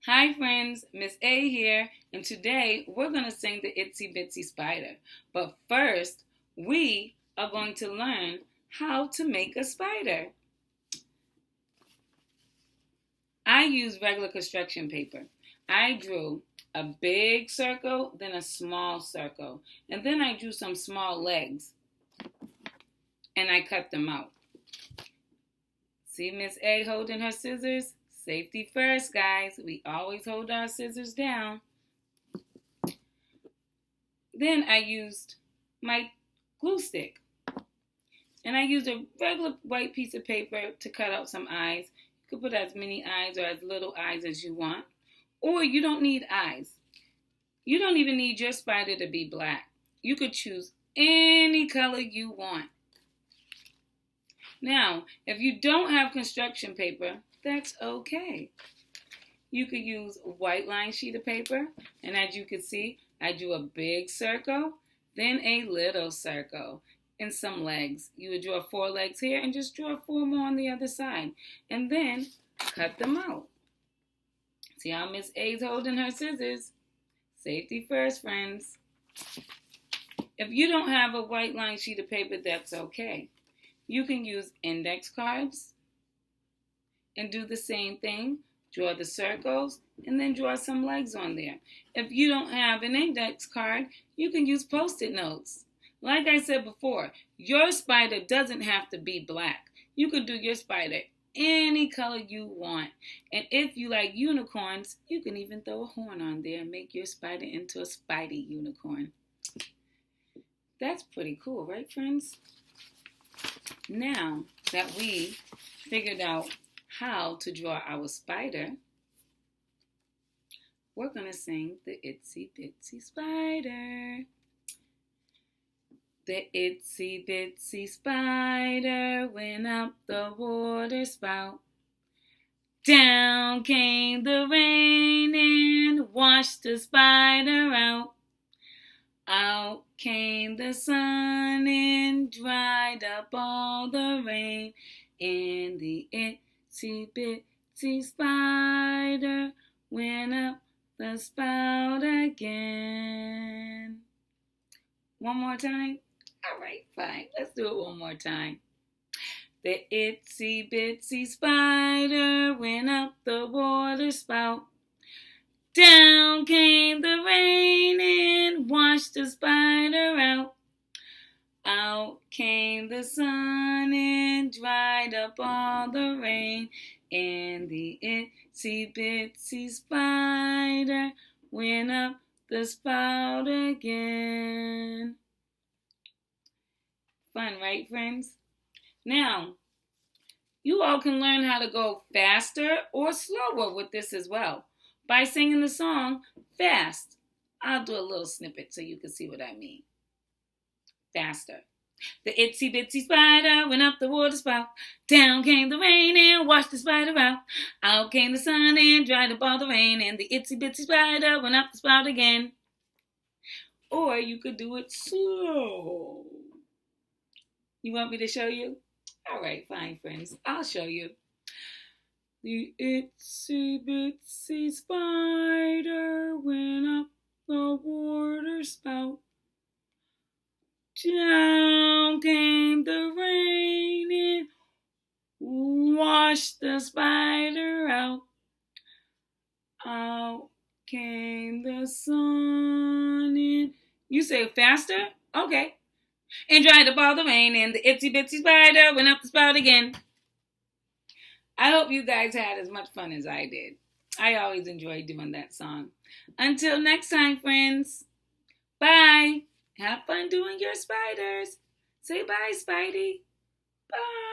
Hi friends, Miss A here, and today we're going to sing the Itsy Bitsy Spider. But first, we are going to learn how to make a spider. I use regular construction paper. I drew a big circle, then a small circle, and then I drew some small legs, and I cut them out. See Miss A holding her scissors? Safety first, guys. We always hold our scissors down. Then I used my glue stick. And I used a regular white piece of paper to cut out some eyes. You could put as many eyes or as little eyes as you want. Or you don't need eyes. You don't even need your spider to be black. You could choose any color you want. Now, if you don't have construction paper, that's okay. You could use a white line sheet of paper, and as you can see, I drew a big circle, then a little circle, and some legs. You would draw 4 legs here and just draw 4 more on the other side, and then cut them out. See how Miss A's holding her scissors? Safety first, friends. If you don't have a white line sheet of paper, that's okay. You can use index cards and do the same thing. Draw the circles and then draw some legs on there. If you don't have an index card, you can use Post-it notes. Like I said before, your spider doesn't have to be black. You could do your spider any color you want. And if you like unicorns, you can even throw a horn on there and make your spider into a Spidey Unicorn. That's pretty cool, right, friends? Now that we figured out how to draw our spider, we're going to sing the Itsy Bitsy Spider. The itsy bitsy spider went up the water spout. Down came the rain and washed the spider out. Out came the sun and dried up all the rain. And the itsy bitsy spider went up the spout again. One more time? All right, fine. Let's do it one more time. The itsy bitsy spider went up the water spout. Down came the rain and washed the spider out. Out came the sun and dried up all the rain. And the itsy bitsy spider went up the spout again. Fun, right, friends? Now, you all can learn how to go faster or slower with this as well by singing the song fast. I'll do a little snippet so you can see what I mean. Faster. The itsy bitsy spider went up the water spout. Down came the rain and washed the spider out. Out came the sun and dried up all the rain. And the itsy bitsy spider went up the spout again. Or you could do it slow. You want me to show you? All right, fine, friends. I'll show you. The itsy bitsy spider went up the water spout. Down came the rain and washed the spider out. Out came the sun and... You say faster? Okay. And dried up all the rain, and the itsy bitsy spider went up the spout again. I hope you guys had as much fun as I did. I always enjoy doing that song. Until next time, friends. Bye. Have fun doing your spiders. Say bye, Spidey. Bye.